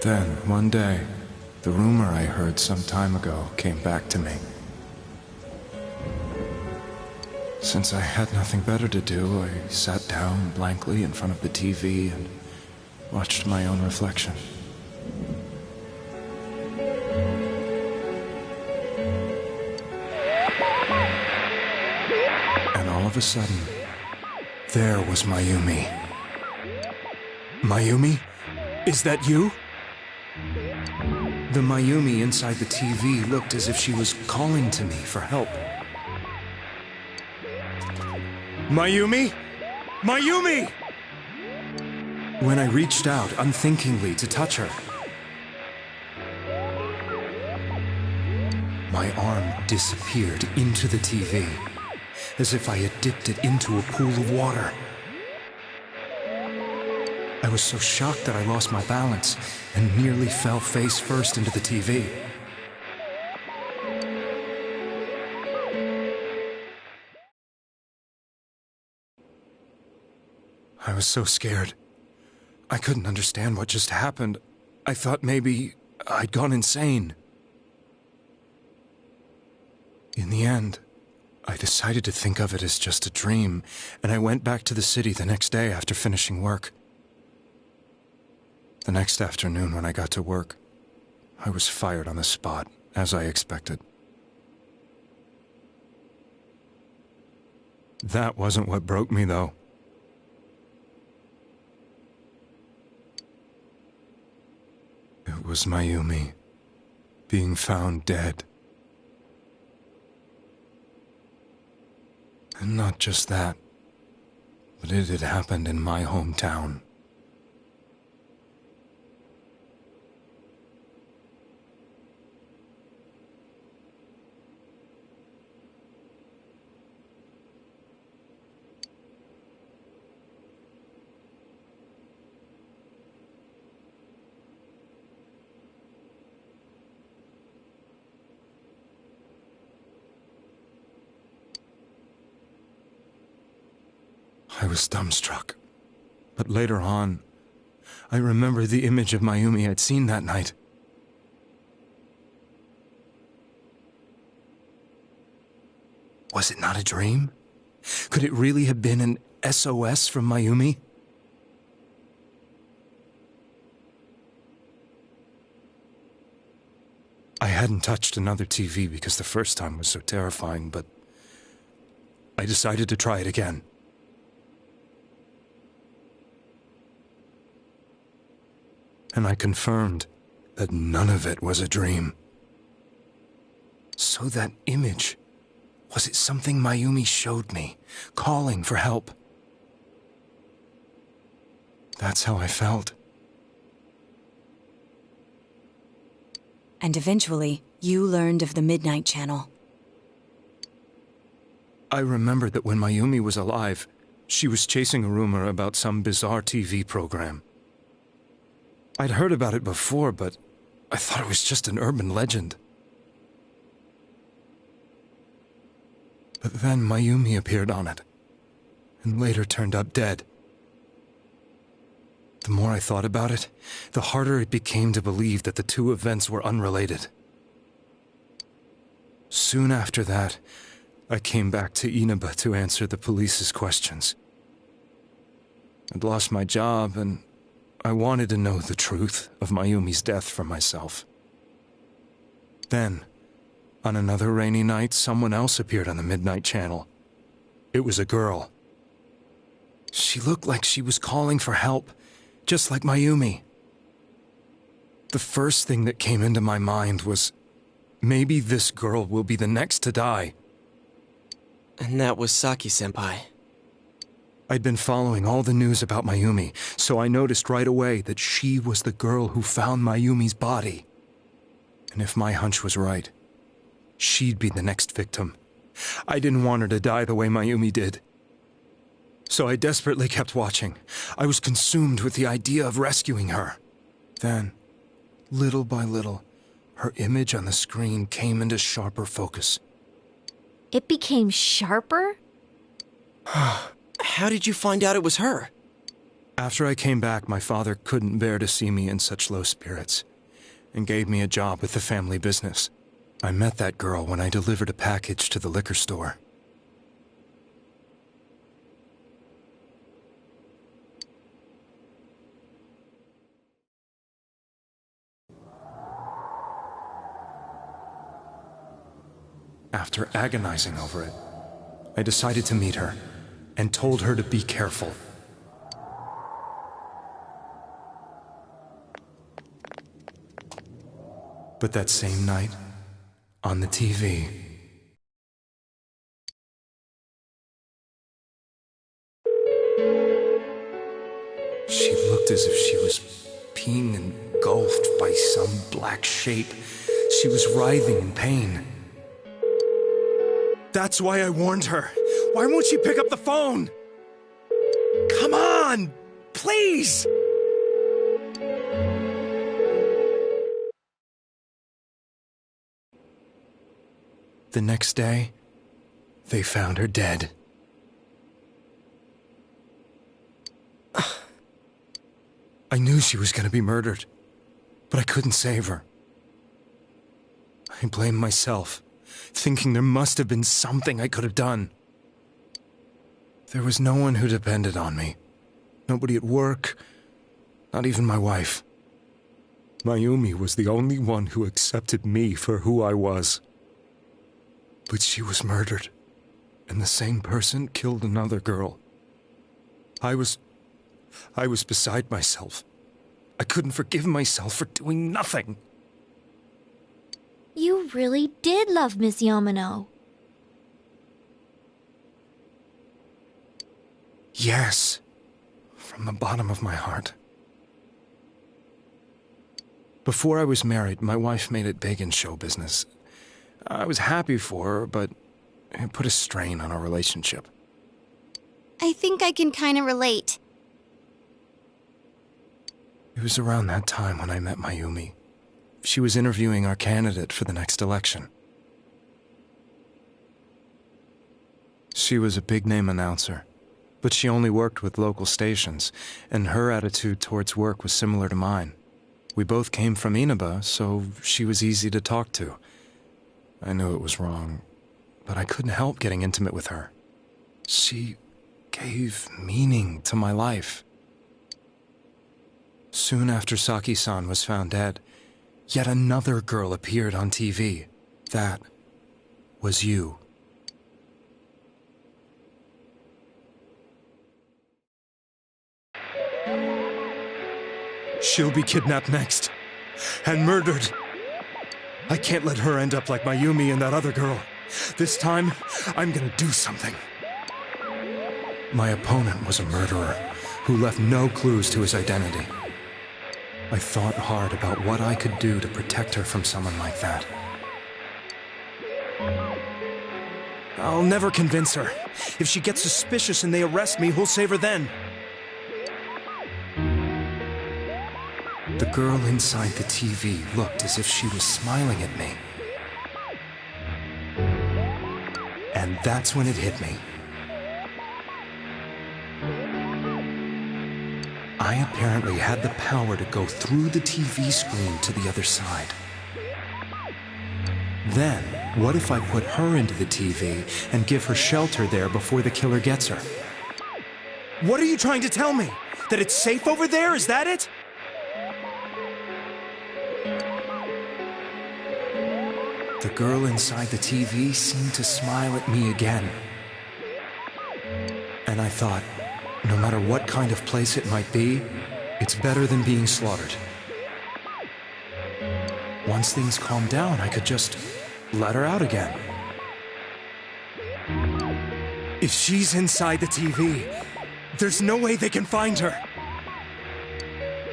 Then, one day, the rumor I heard some time ago came back to me. Since I had nothing better to do, I sat down blankly in front of the TV and watched my own reflection. And all of a sudden, there was Mayumi. Mayumi? Is that you? The Mayumi inside the TV looked as if she was calling to me for help. Mayumi? Mayumi! When I reached out unthinkingly to touch her, my arm disappeared into the TV, as if I had dipped it into a pool of water. I was so shocked that I lost my balance and nearly fell face first into the TV. I was so scared. I couldn't understand what just happened. I thought maybe I'd gone insane. In the end, I decided to think of it as just a dream, and I went back to the city the next day after finishing work. The next afternoon when I got to work, I was fired on the spot, as I expected. That wasn't what broke me, though. It was Mayumi being found dead. And not just that, but it had happened in my hometown. I was dumbstruck. But later on, I remembered the image of Mayumi I'd seen that night. Was it not a dream? Could it really have been an SOS from Mayumi? I hadn't touched another TV because the first time was so terrifying, but I decided to try it again. And I confirmed that none of it was a dream. So that image, was it something Mayumi showed me, calling for help? That's how I felt. And eventually, you learned of the Midnight Channel. I remembered that when Mayumi was alive, she was chasing a rumor about some bizarre TV program. I'd heard about it before, but I thought it was just an urban legend. But then Mayumi appeared on it, and later turned up dead. The more I thought about it, the harder it became to believe that the two events were unrelated. Soon after that, I came back to Inaba to answer the police's questions. I'd lost my job, and I wanted to know the truth of Mayumi's death for myself. Then, on another rainy night, someone else appeared on the Midnight Channel. It was a girl. She looked like she was calling for help, just like Mayumi. The first thing that came into my mind was, maybe this girl will be the next to die. And that was Saki-senpai. I'd been following all the news about Mayumi, so I noticed right away that she was the girl who found Mayumi's body. And if my hunch was right, she'd be the next victim. I didn't want her to die the way Mayumi did. So I desperately kept watching. I was consumed with the idea of rescuing her. Then, little by little, her image on the screen came into sharper focus. It became sharper? How did you find out it was her? After I came back, my father couldn't bear to see me in such low spirits and gave me a job with the family business. I met that girl when I delivered a package to the liquor store. After agonizing over it, I decided to meet her and told her to be careful. But that same night, on the TV, she looked as if she was being engulfed by some black shape. She was writhing in pain. That's why I warned her. Why won't she pick up the phone? Come on! Please! The next day, they found her dead. I knew she was going to be murdered, but I couldn't save her. I blamed myself, thinking there must have been something I could have done. There was no one who depended on me. Nobody at work, not even my wife. Mayumi was the only one who accepted me for who I was. But she was murdered, and the same person killed another girl. I was beside myself. I couldn't forgive myself for doing nothing. You really did love Miss Yamano. Yes, from the bottom of my heart. Before I was married, my wife made it big in show business. I was happy for her, but it put a strain on our relationship. I think I can kind of relate. It was around that time when I met Mayumi. She was interviewing our candidate for the next election. She was a big-name announcer, but she only worked with local stations, and her attitude towards work was similar to mine. We both came from Inaba, so she was easy to talk to. I knew it was wrong, but I couldn't help getting intimate with her. She gave meaning to my life. Soon after Saki-san was found dead, yet another girl appeared on TV. That was you. She'll be kidnapped next, and murdered. I can't let her end up like Mayumi and that other girl. This time, I'm gonna do something. My opponent was a murderer who left no clues to his identity. I thought hard about what I could do to protect her from someone like that. I'll never convince her. If she gets suspicious and they arrest me, who'll save her then? The girl inside the TV looked as if she was smiling at me. And that's when it hit me. I apparently had the power to go through the TV screen to the other side. Then, what if I put her into the TV and give her shelter there before the killer gets her? What are you trying to tell me? That it's safe over there? Is that it? The girl inside the TV seemed to smile at me again. And I thought, no matter what kind of place it might be, it's better than being slaughtered. Once things calmed down, I could just let her out again. If she's inside the TV, there's no way they can find her.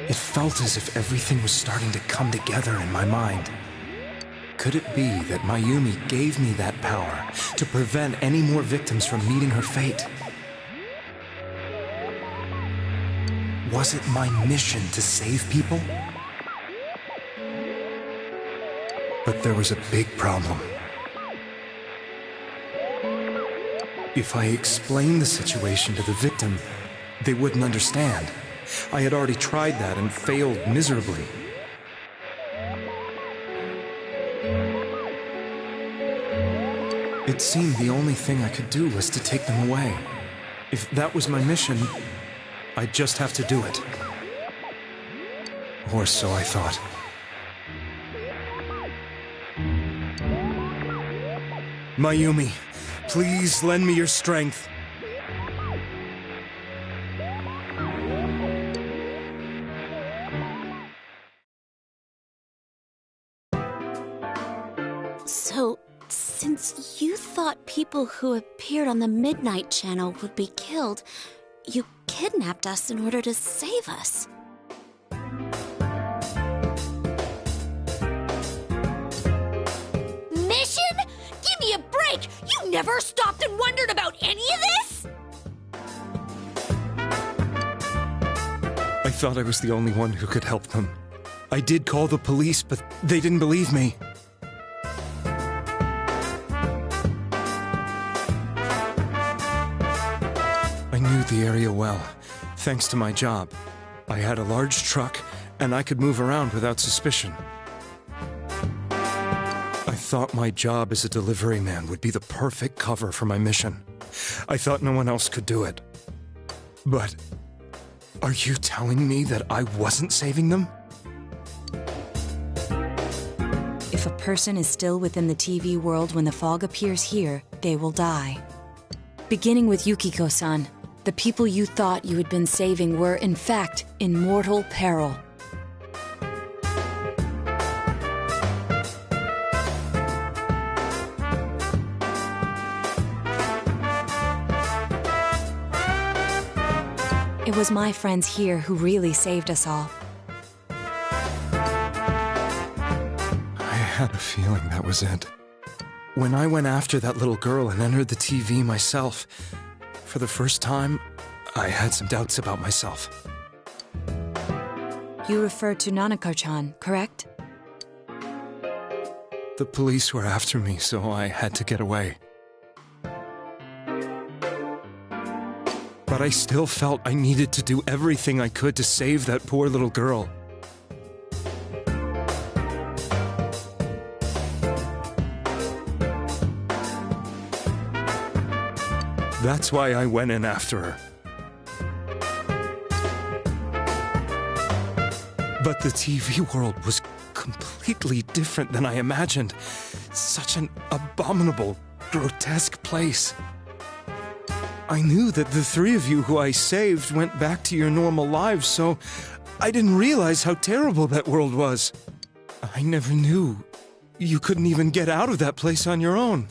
It felt as if everything was starting to come together in my mind. Could it be that Mayumi gave me that power to prevent any more victims from meeting her fate? Was it my mission to save people? But there was a big problem. If I explained the situation to the victim, they wouldn't understand. I had already tried that and failed miserably. It seemed the only thing I could do was to take them away. If that was my mission, I'd just have to do it. Or so I thought. Mayumi, please lend me your strength. So, since you thought people who appeared on the Midnight Channel would be killed, you kidnapped us in order to save us. Mission? Give me a break! You never stopped and wondered about any of this? I thought I was the only one who could help them. I did call the police, but they didn't believe me. I knew the area well, thanks to my job. I had a large truck, and I could move around without suspicion. I thought my job as a delivery man would be the perfect cover for my mission. I thought no one else could do it. But are you telling me that I wasn't saving them? If a person is still within the TV world when the fog appears here, they will die. Beginning with Yukiko-san, the people you thought you had been saving were, in fact, in mortal peril. It was my friends here who really saved us all. I had a feeling that was it. When I went after that little girl and entered the TV myself, for the first time, I had some doubts about myself. You refer to Nanako-chan, correct? The police were after me, so I had to get away. But I still felt I needed to do everything I could to save that poor little girl. That's why I went in after her. But the TV world was completely different than I imagined. Such an abominable, grotesque place. I knew that the three of you who I saved went back to your normal lives, so I didn't realize how terrible that world was. I never knew you couldn't even get out of that place on your own.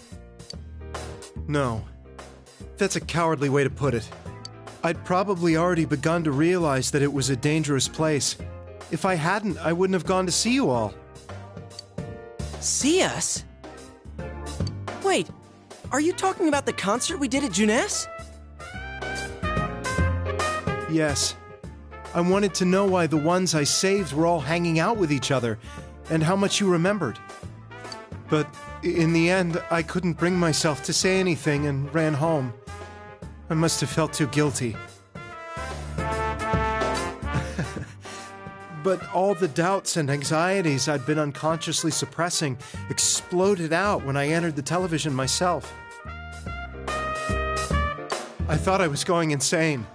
No. That's a cowardly way to put it. I'd probably already begun to realize that it was a dangerous place. If I hadn't, I wouldn't have gone to see you all. See us? Wait, are you talking about the concert we did at Juness? Yes. I wanted to know why the ones I saved were all hanging out with each other, and how much you remembered. But in the end, I couldn't bring myself to say anything and ran home. I must have felt too guilty. But all the doubts and anxieties I'd been unconsciously suppressing exploded out when I entered the television myself. I thought I was going insane.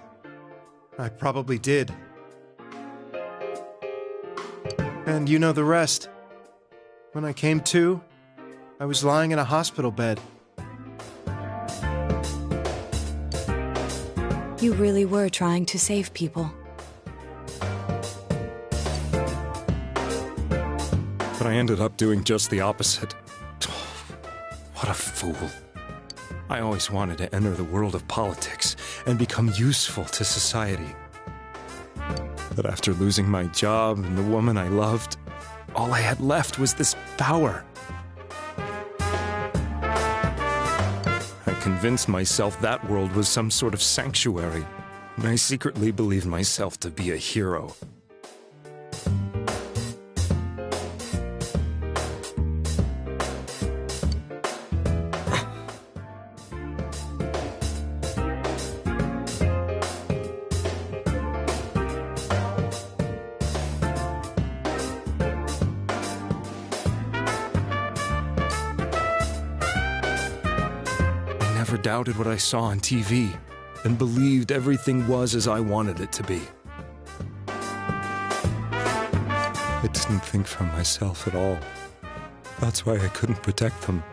I probably did. And you know the rest. When I came to, I was lying in a hospital bed. You really were trying to save people. But I ended up doing just the opposite. What a fool. I always wanted to enter the world of politics and become useful to society. But after losing my job and the woman I loved, all I had left was this power. I convinced myself that world was some sort of sanctuary, and I secretly believed myself to be a hero. never doubted what I saw on TV and believed everything was as I wanted it to be. I didn't think for myself at all. That's why I couldn't protect them.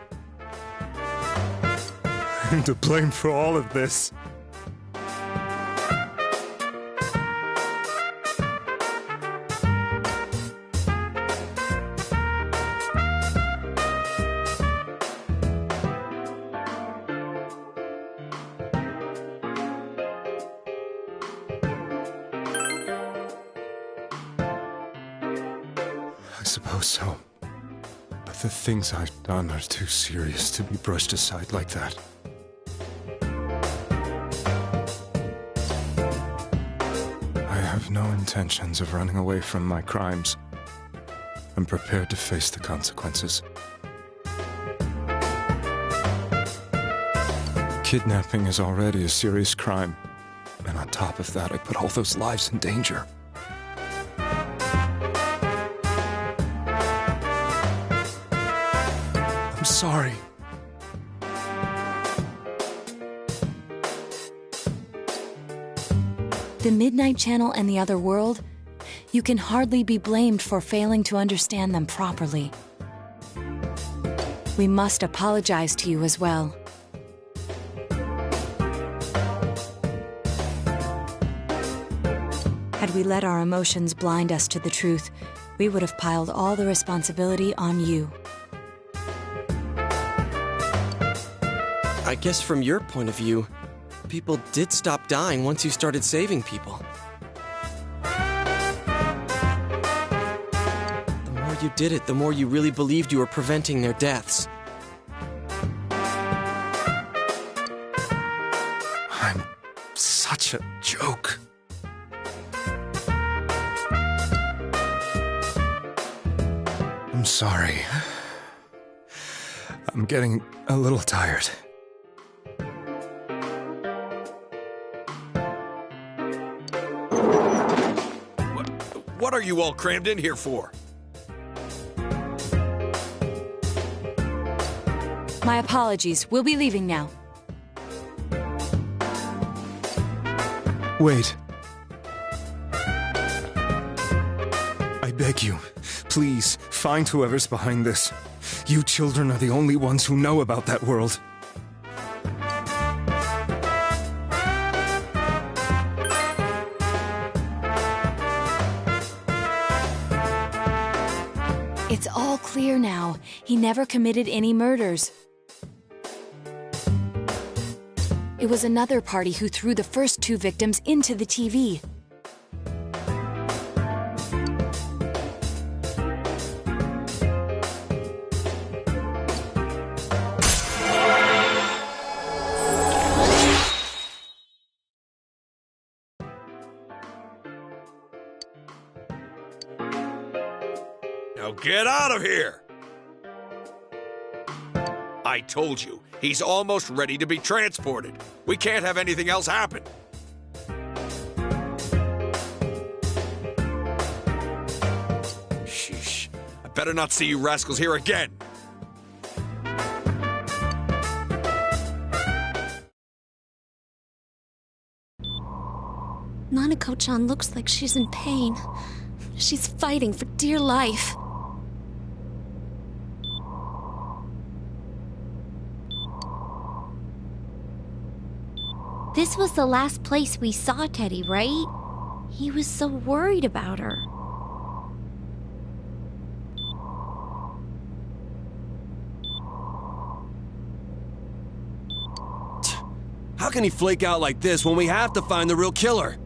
I'm to blame for all of this. I suppose so. But the things I've done are too serious to be brushed aside like that. I have no intentions of running away from my crimes. I'm prepared to face the consequences. Kidnapping is already a serious crime. And on top of that, I put all those lives in danger. I'm sorry. The Midnight Channel and the other world, you can hardly be blamed for failing to understand them properly. We must apologize to you as well. Had we let our emotions blind us to the truth, we would have piled all the responsibility on you. I guess from your point of view, people did stop dying once you started saving people. The more you did it, the more you really believed you were preventing their deaths. I'm such a joke. I'm sorry. I'm getting a little tired. What are you all crammed in here for? My apologies. We'll be leaving now. Wait. I beg you, please, find whoever's behind this. You children are the only ones who know about that world. It's all clear now. He never committed any murders. It was another party who threw the first two victims into the TV. Now get out of here! I told you, he's almost ready to be transported. We can't have anything else happen. Sheesh. I better not see you rascals here again. Nanako-chan looks like she's in pain. She's fighting for dear life. This was the last place we saw Teddy, right? He was so worried about her. How can he flake out like this when we have to find the real killer?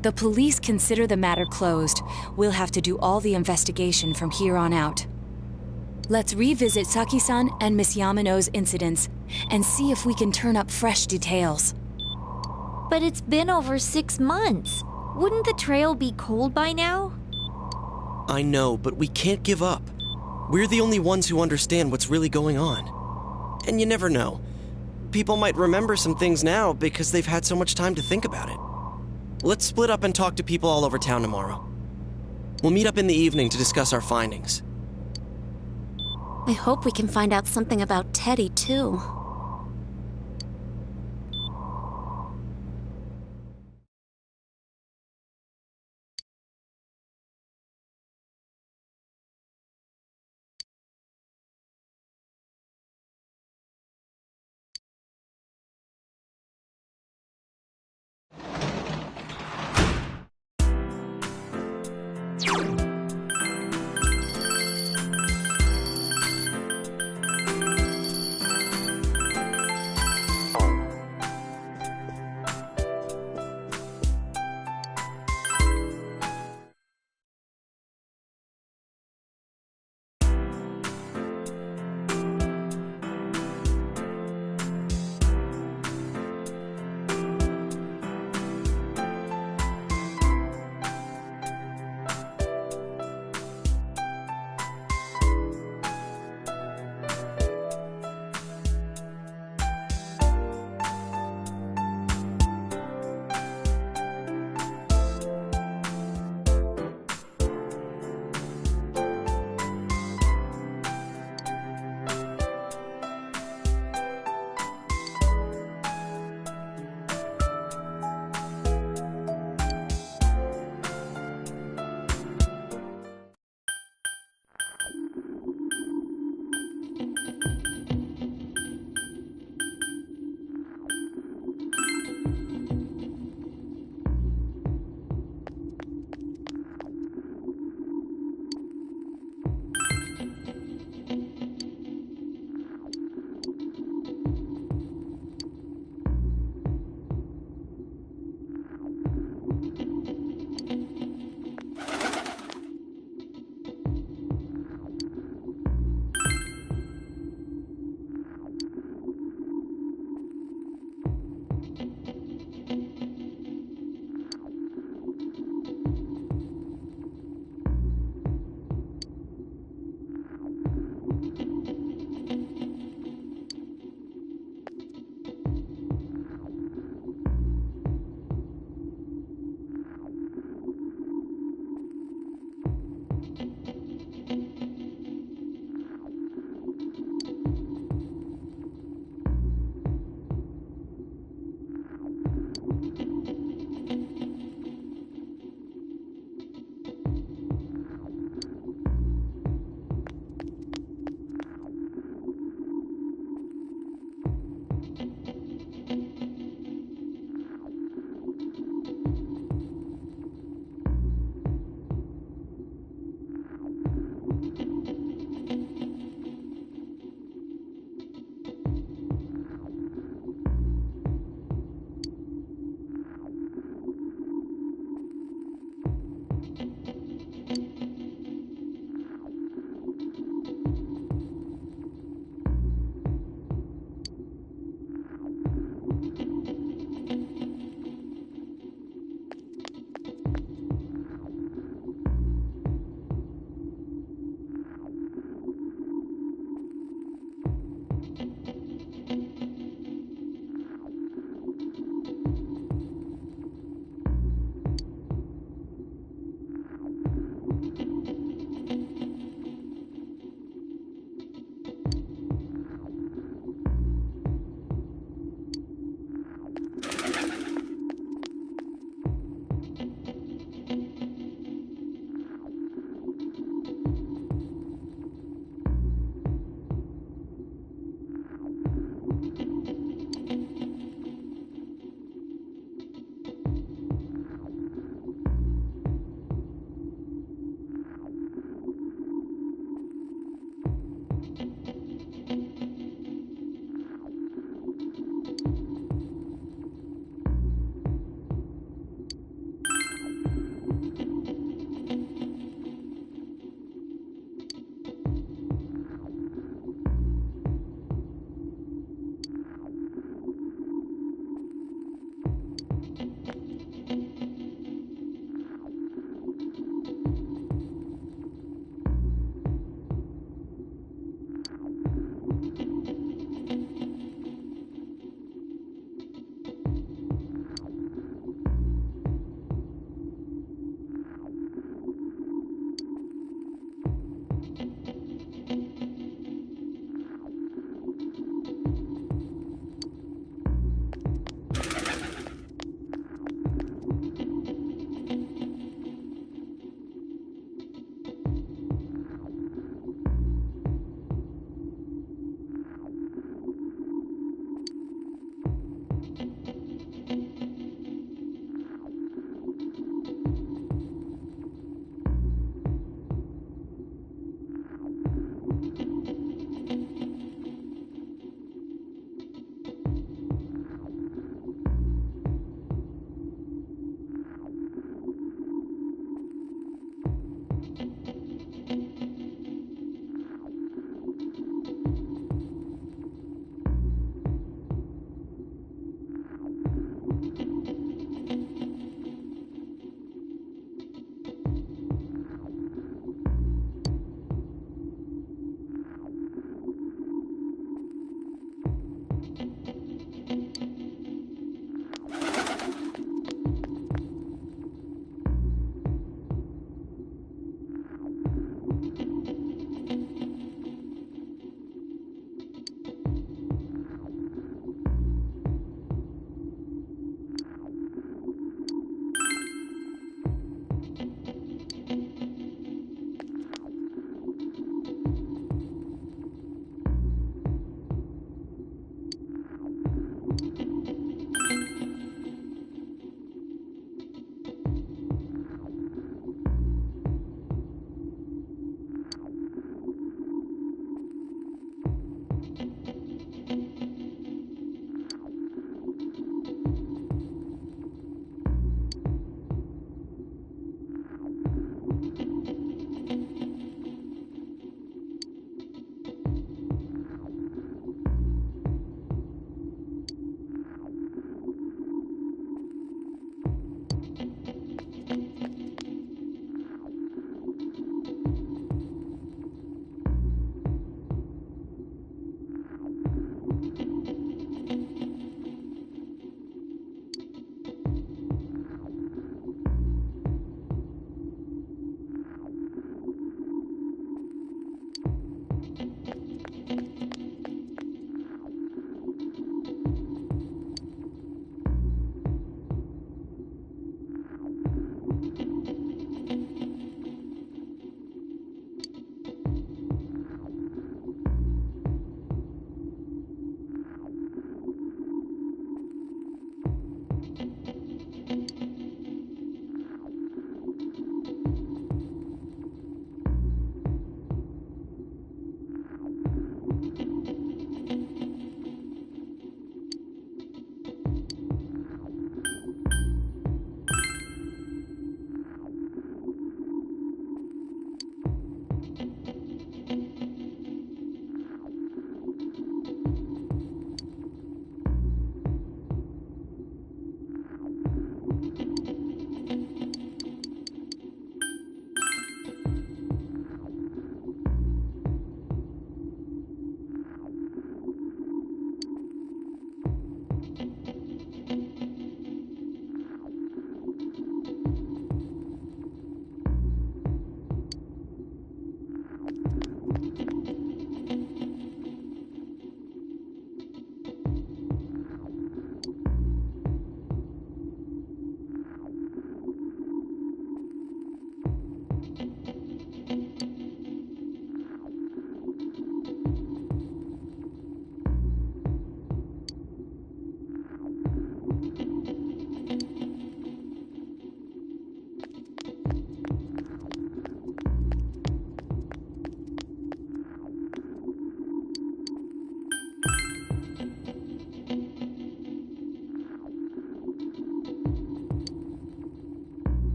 The police consider the matter closed. We'll have to do all the investigation from here on out. Let's revisit Saki-san and Miss Yamano's incidents and see if we can turn up fresh details. But it's been over 6 months. Wouldn't the trail be cold by now? I know, but we can't give up. We're the only ones who understand what's really going on. And you never know. People might remember some things now because they've had so much time to think about it. Let's split up and talk to people all over town tomorrow. We'll meet up in the evening to discuss our findings. I hope we can find out something about Teddy, too.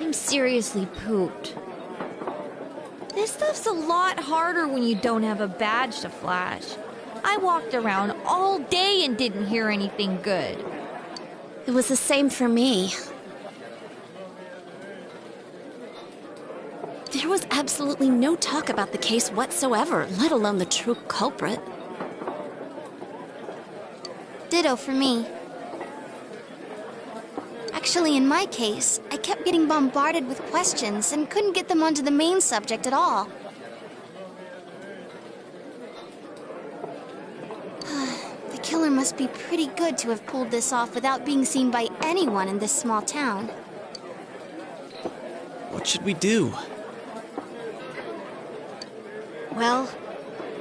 I'm seriously pooped. This stuff's a lot harder when you don't have a badge to flash. I walked around all day and didn't hear anything good. It was the same for me. There was absolutely no talk about the case whatsoever, let alone the true culprit. Ditto for me. Actually, in my case, I kept getting bombarded with questions and couldn't get them onto the main subject at all. The killer must be pretty good to have pulled this off without being seen by anyone in this small town. What should we do? Well,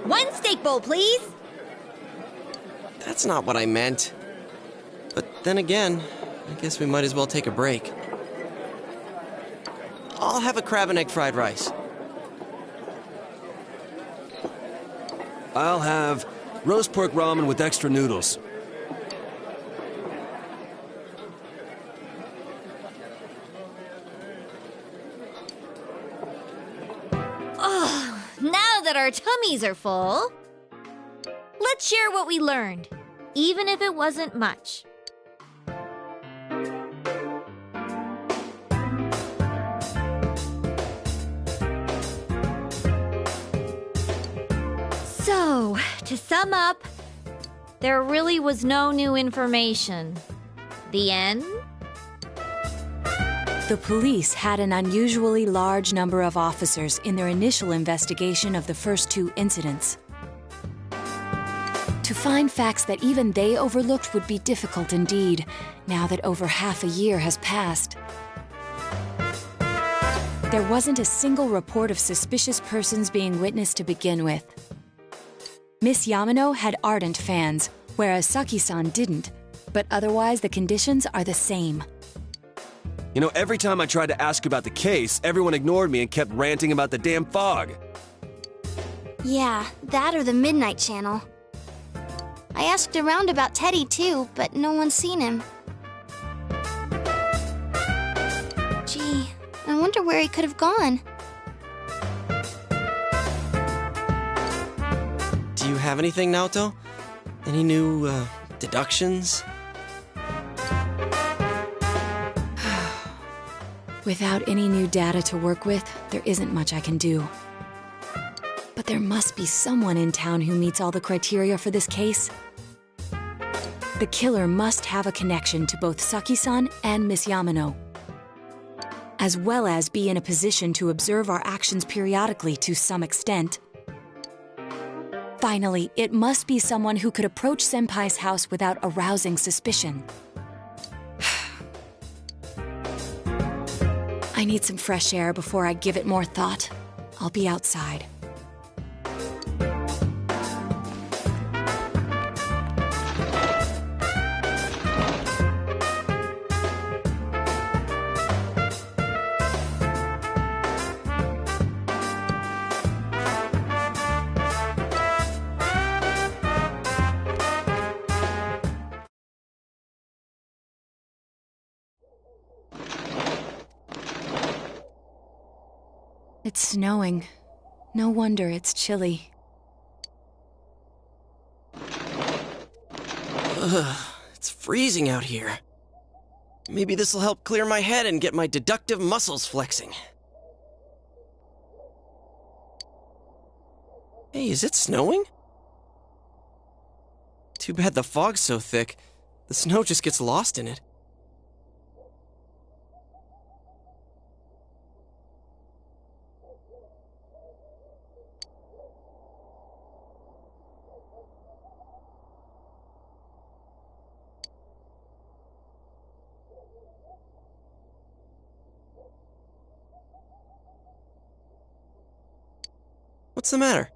one steak bowl, please. That's not what I meant. But then again, I guess we might as well take a break. I'll have a crab and egg fried rice. I'll have roast pork ramen with extra noodles. Now that our tummies are full, let's share what we learned. even if it wasn't much. So, to sum up, there really was no new information. The end? The police had an unusually large number of officers in their initial investigation of the first two incidents. To find facts that even they overlooked would be difficult indeed, now that over half a year has passed. There wasn't a single report of suspicious persons being witnessed to begin with. Miss Yamano had ardent fans, whereas Saki-san didn't, but otherwise the conditions are the same. You know, every time I tried to ask about the case, everyone ignored me and kept ranting about the damn fog. Yeah, that or the Midnight Channel. I asked around about Teddy too, but no one's seen him. Gee, I wonder where he could have gone. Do you have anything, Naoto? Any new, deductions? Without any new data to work with, there isn't much I can do. But there must be someone in town who meets all the criteria for this case. The killer must have a connection to both Saki-san and Miss Yamano, as well as be in a position to observe our actions periodically to some extent. Finally, it must be someone who could approach Senpai's house without arousing suspicion. I need some fresh air before I give it more thought. I'll be outside. It's snowing. No wonder it's chilly. Ugh, it's freezing out here. Maybe this'll help clear my head and get my deductive muscles flexing. Hey, is it snowing? Too bad the fog's so thick. The snow just gets lost in it. What's the matter?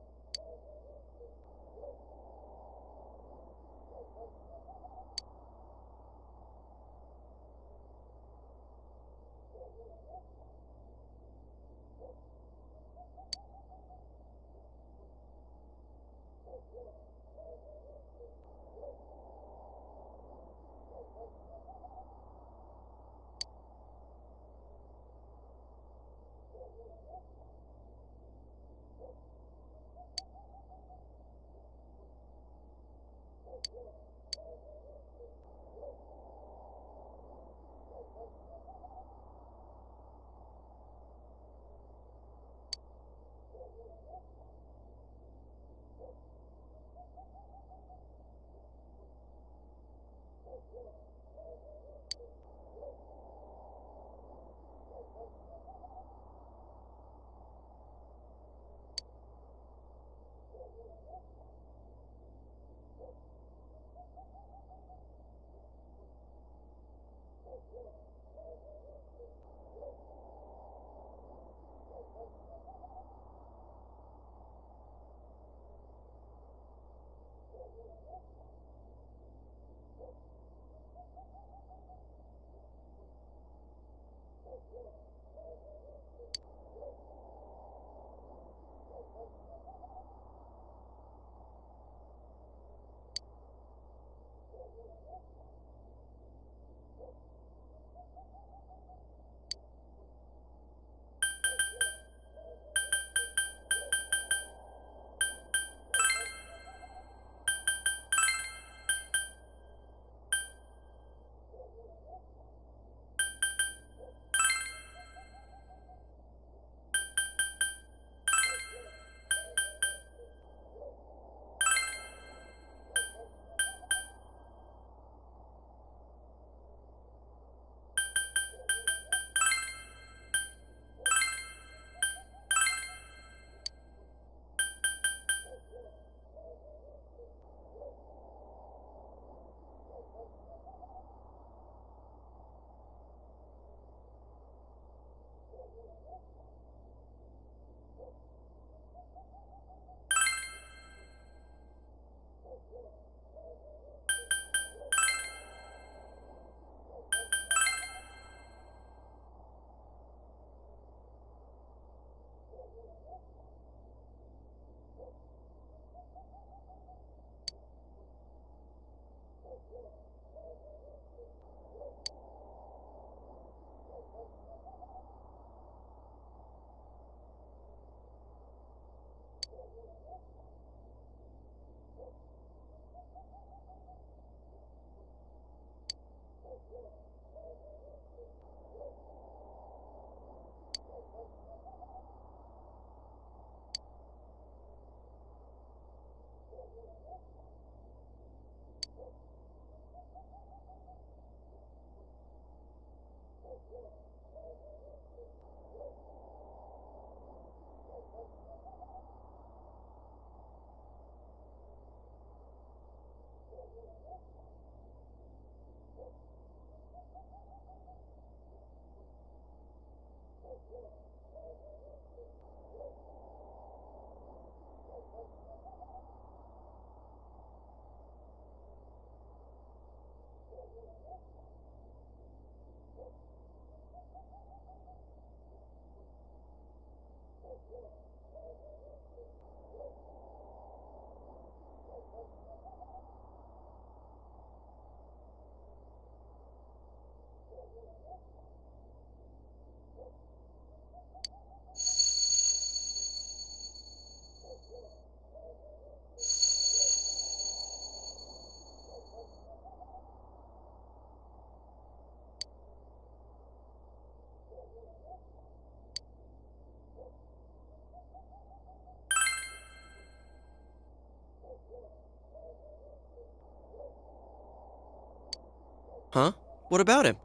Huh? What about him?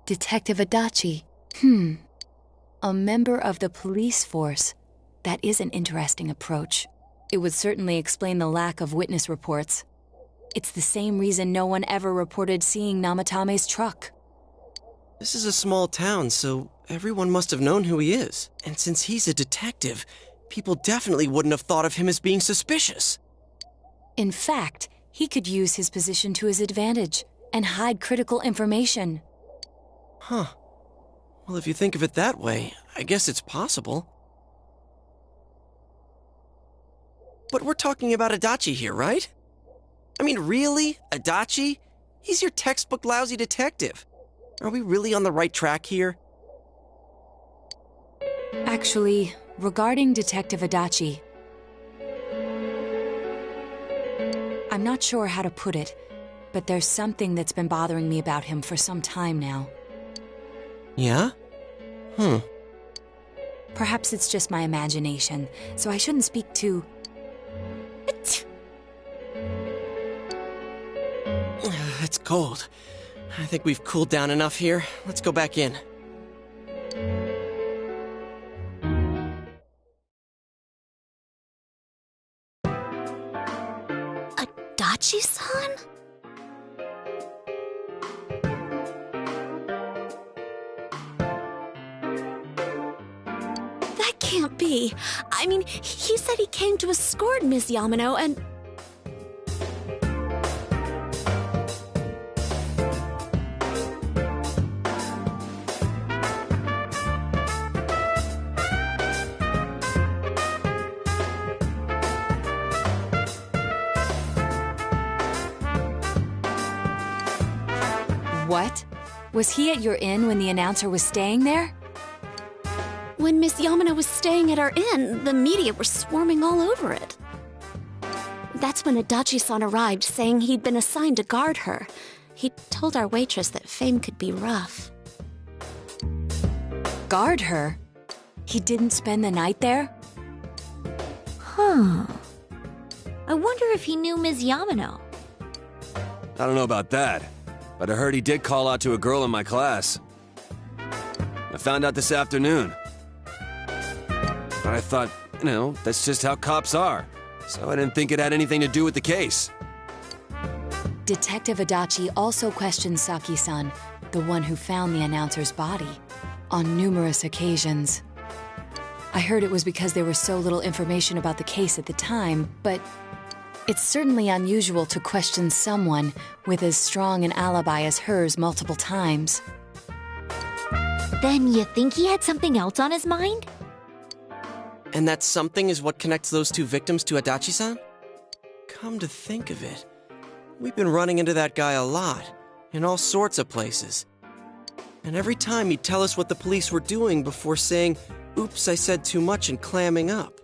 Detective Adachi. A member of the police force. That is an interesting approach. It would certainly explain the lack of witness reports. It's the same reason no one ever reported seeing Namatame's truck. This is a small town, so everyone must have known who he is. And since he's a detective, people definitely wouldn't have thought of him as being suspicious. In fact, he could use his position to his advantage and hide critical information. Huh. Well, if you think of it that way, I guess it's possible. But we're talking about Adachi here, right? I mean, really? Adachi? He's your textbook lousy detective. Are we really on the right track here? Actually, regarding Detective Adachi, I'm not sure how to put it, but there's something that's been bothering me about him for some time now. Yeah? Perhaps it's just my imagination, so I shouldn't speak too... It's cold. I think we've cooled down enough here. Let's go back in. Adachi-san? That can't be. I mean, he said he came to escort Ms. Yamano and... What? Was he at your inn when the announcer was staying there? When Miss Yamano was staying at our inn, the media were swarming all over it. That's when Adachi-san arrived, saying he'd been assigned to guard her. He told our waitress that fame could be rough. Guard her? He didn't spend the night there? Huh. I wonder if he knew Ms. Yamano. I don't know about that, but I heard he did call out to a girl in my class. I found out this afternoon. But I thought, that's just how cops are. So I didn't think it had anything to do with the case. Detective Adachi also questioned Saki-san, the one who found the announcer's body, on numerous occasions. I heard it was because there was so little information about the case at the time, but it's certainly unusual to question someone with as strong an alibi as hers multiple times. Then you think he had something else on his mind? And that something is what connects those two victims to Adachi-san? Come to think of it, we've been running into that guy a lot, in all sorts of places. And every time he'd tell us what the police were doing before saying, "Oops, I said too much," and clamming up.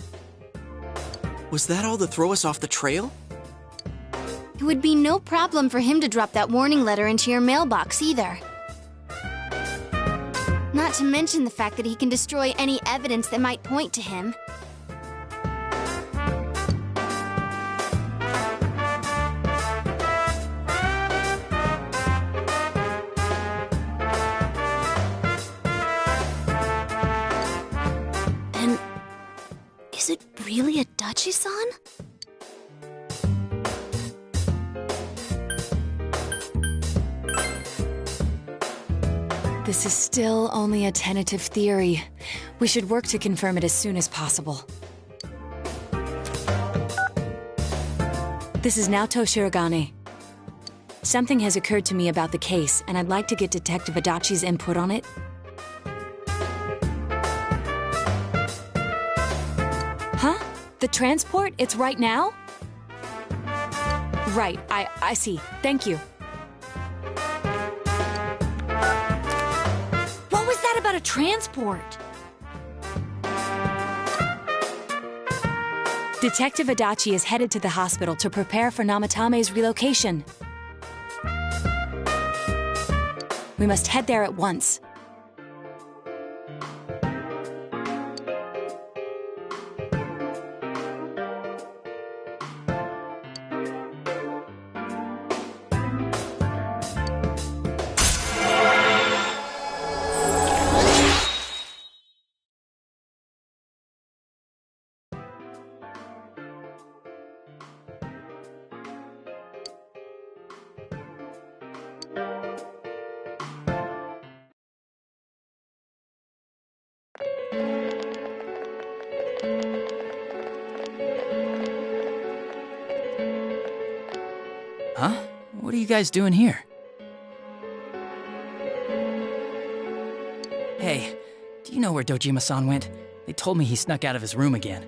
Was that all to throw us off the trail? It would be no problem for him to drop that warning letter into your mailbox either. Not to mention the fact that he can destroy any evidence that might point to him. Then, is it really Adachi-san? This is still only a tentative theory. We should work to confirm it as soon as possible. This is Naoto Shirogane. Something has occurred to me about the case, and I'd like to get Detective Adachi's input on it. Huh? The transport? It's right now? Right, I see. Thank you. What was that about a transport? Detective Adachi is headed to the hospital to prepare for Namatame's relocation. We must head there at once. Huh? What are you guys doing here? Hey, do you know where Dojima-san went? They told me he snuck out of his room again.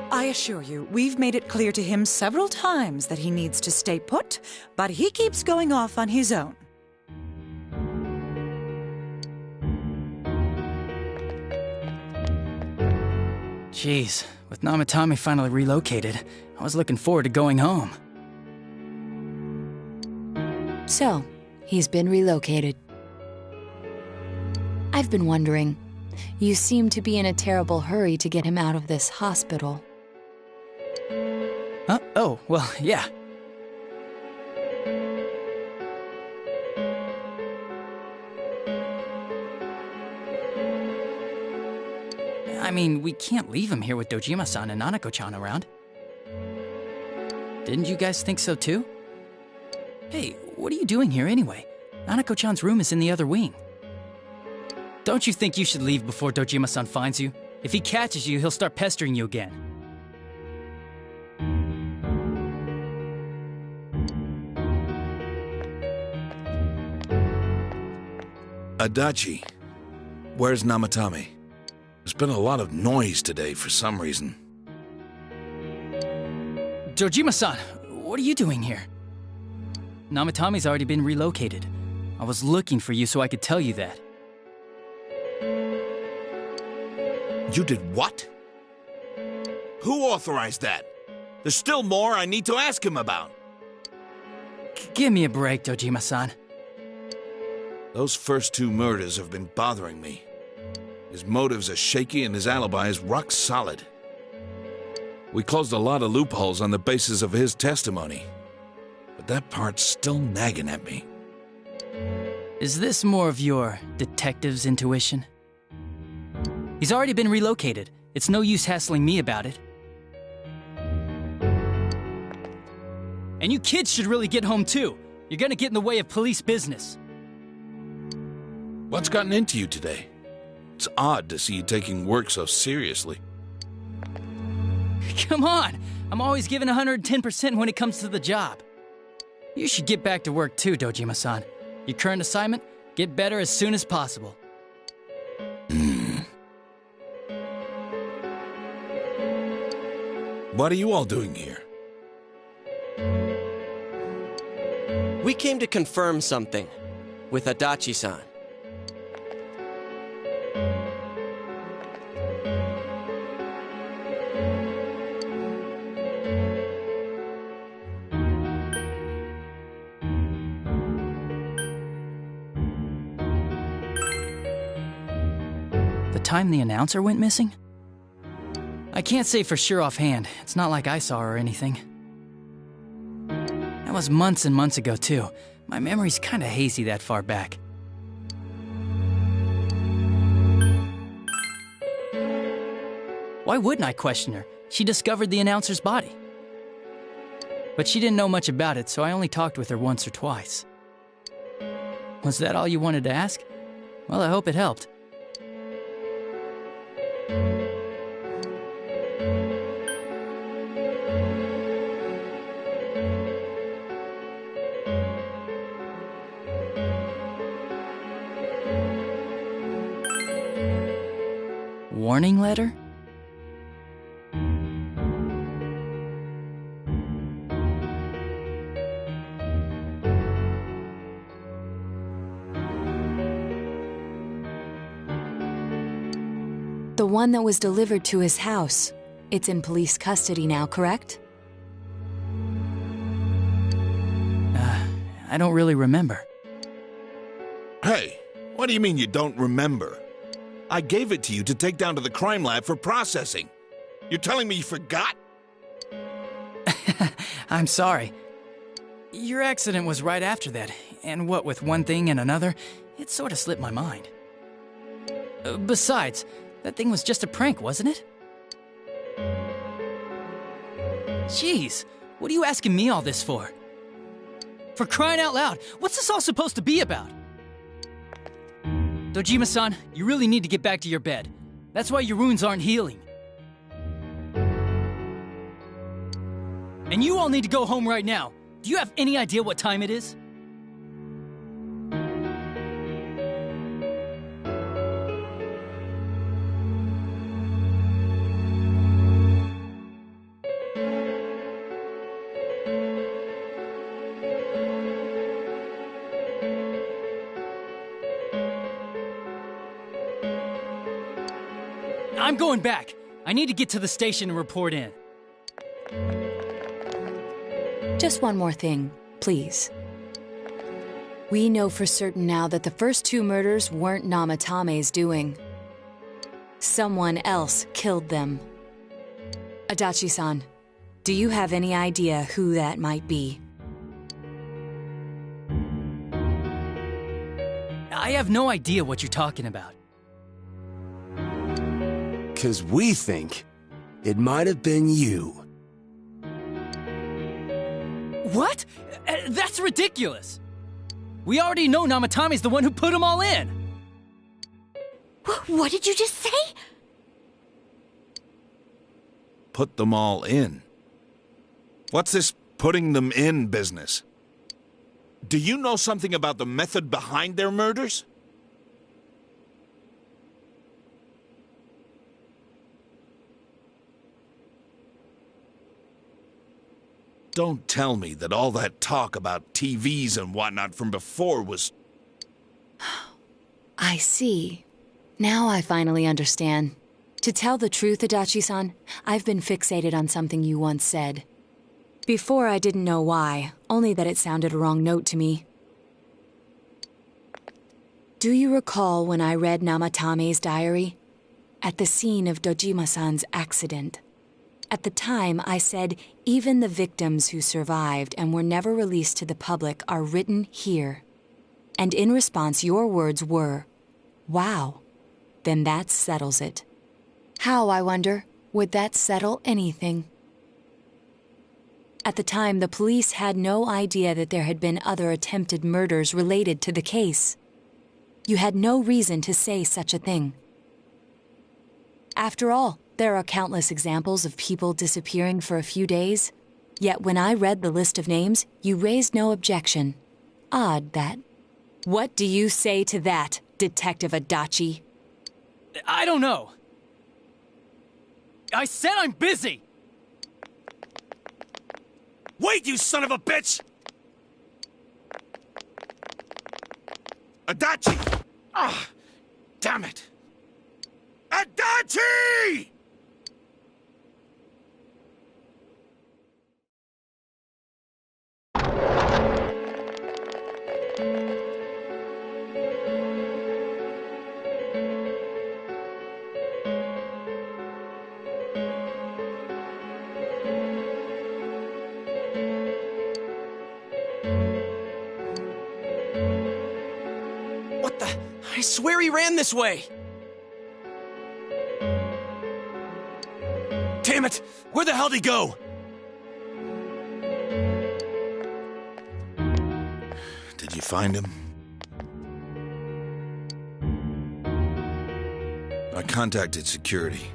I assure you, we've made it clear to him several times that he needs to stay put, but he keeps going off on his own. Jeez, with Namatame finally relocated, I was looking forward to going home. So, he's been relocated. I've been wondering, you seem to be in a terrible hurry to get him out of this hospital. Huh? Oh, well, yeah. I mean, we can't leave him here with Dojima-san and Nanako-chan around. Didn't you guys think so too? Hey, what are you doing here anyway? Nanako-chan's room is in the other wing. Don't you think you should leave before Dojima-san finds you? If he catches you, he'll start pestering you again. Adachi, where's Namatame? There's been a lot of noise today for some reason. Dojima-san, what are you doing here? Namatame's already been relocated. I was looking for you so I could tell you that. You did what? Who authorized that? There's still more I need to ask him about. Give me a break, Dojima-san. Those first two murders have been bothering me. His motives are shaky and his alibi is rock solid. We closed a lot of loopholes on the basis of his testimony. But that part's still nagging at me. Is this more of your detective's intuition? He's already been relocated. It's no use hassling me about it. And you kids should really get home too. You're gonna get in the way of police business. What's gotten into you today? It's odd to see you taking work so seriously. Come on! I'm always giving 110% when it comes to the job. You should get back to work too, Dojima-san. Your current assignment? Get better as soon as possible. What are you all doing here? We came to confirm something with Adachi-san. The time the announcer went missing? I can't say for sure offhand. It's not like I saw her or anything. That was months and months ago, too. My memory's kinda hazy that far back. Why wouldn't I question her? She discovered the announcer's body. But she didn't know much about it, so I only talked with her once or twice. Was that all you wanted to ask? Well, I hope it helped. Warning letter? The one that was delivered to his house. It's in police custody now, correct? I don't really remember. Hey, what do you mean you don't remember? I gave it to you to take down to the crime lab for processing. You're telling me you forgot? I'm sorry. Your accident was right after that, and what with one thing and another, it sort of slipped my mind. Besides, that thing was just a prank, wasn't it? Jeez, what are you asking me all this for? For crying out loud, what's this all supposed to be about? Dojima-san, you really need to get back to your bed. That's why your wounds aren't healing. And you all need to go home right now. Do you have any idea what time it is? I'm going back. I need to get to the station and report in. Just one more thing, please. We know for certain now that the first 2 murders weren't Namatame's doing. Someone else killed them. Adachi-san, do you have any idea who that might be? I have no idea what you're talking about. 'Cause we think it might have been you. What? That's ridiculous! We already know Namatame's the one who put them all in! What did you just say? Put them all in. What's this putting them in business? Do you know something about the method behind their murders? Don't tell me that all that talk about TVs and whatnot from before was... I see. Now I finally understand. To tell the truth, Adachi-san, I've been fixated on something you once said. Before I didn't know why, only that it sounded a wrong note to me. Do you recall when I read Namatame's diary? At the scene of Dojima-san's accident. At the time, I said, even the victims who survived and were never released to the public are written here. And in response, your words were, wow, then that settles it. How, I wonder, would that settle anything? At the time, the police had no idea that there had been other attempted murders related to the case. You had no reason to say such a thing. After all, there are countless examples of people disappearing for a few days. Yet when I read the list of names, you raised no objection. Odd, that. What do you say to that, Detective Adachi? I don't know. I said I'm busy! Wait, you son of a bitch! Adachi! Ah, damn it! Adachi! What the? I swear he ran this way! Damn it! Where the hell'd he go? Did you find him? I contacted security.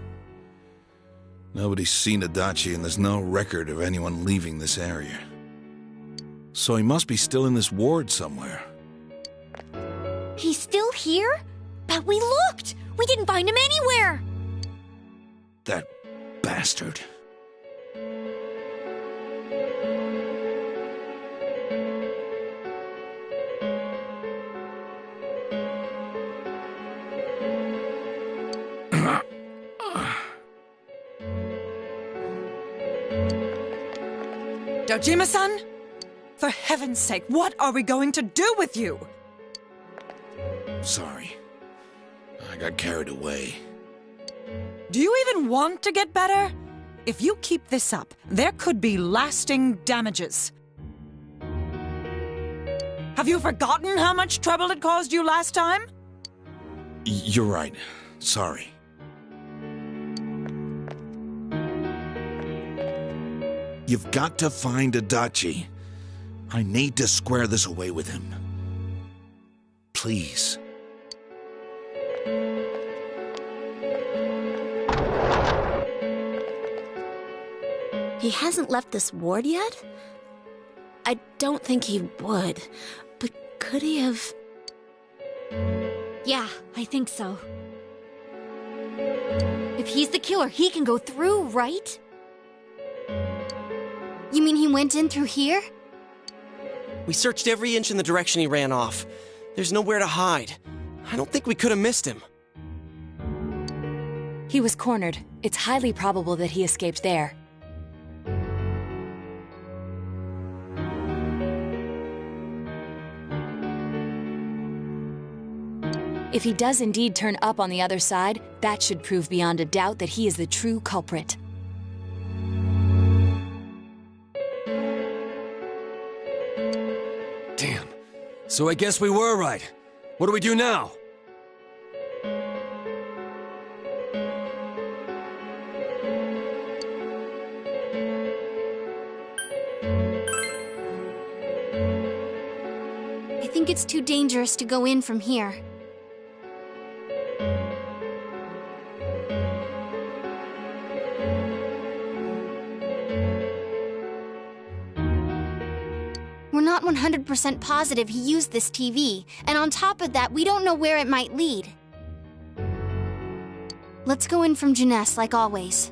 Nobody's seen Adachi, and there's no record of anyone leaving this area. So he must be still in this ward somewhere. He's still here? But we looked! We didn't find him anywhere! That bastard. Dojima-san? For heaven's sake, what are we going to do with you? Sorry. I got carried away. Do you even want to get better? If you keep this up, there could be lasting damages. Have you forgotten how much trouble it caused you last time? You're right. Sorry. You've got to find Adachi. I need to square this away with him. Please. He hasn't left this ward yet? I don't think he would, but could he have... Yeah, I think so. If he's the killer, he can go through, right? You mean he went in through here? We searched every inch in the direction he ran off. There's nowhere to hide. I don't think we could have missed him. He was cornered. It's highly probable that he escaped there. If he does indeed turn up on the other side, that should prove beyond a doubt that he is the true culprit. Damn. So I guess we were right. What do we do now? I think it's too dangerous to go in from here. We're not 100% positive he used this TV, and on top of that, we don't know where it might lead. Let's go in from Jeunesse like always.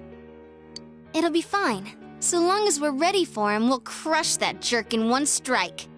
It'll be fine. So long as we're ready for him, we'll crush that jerk in one strike.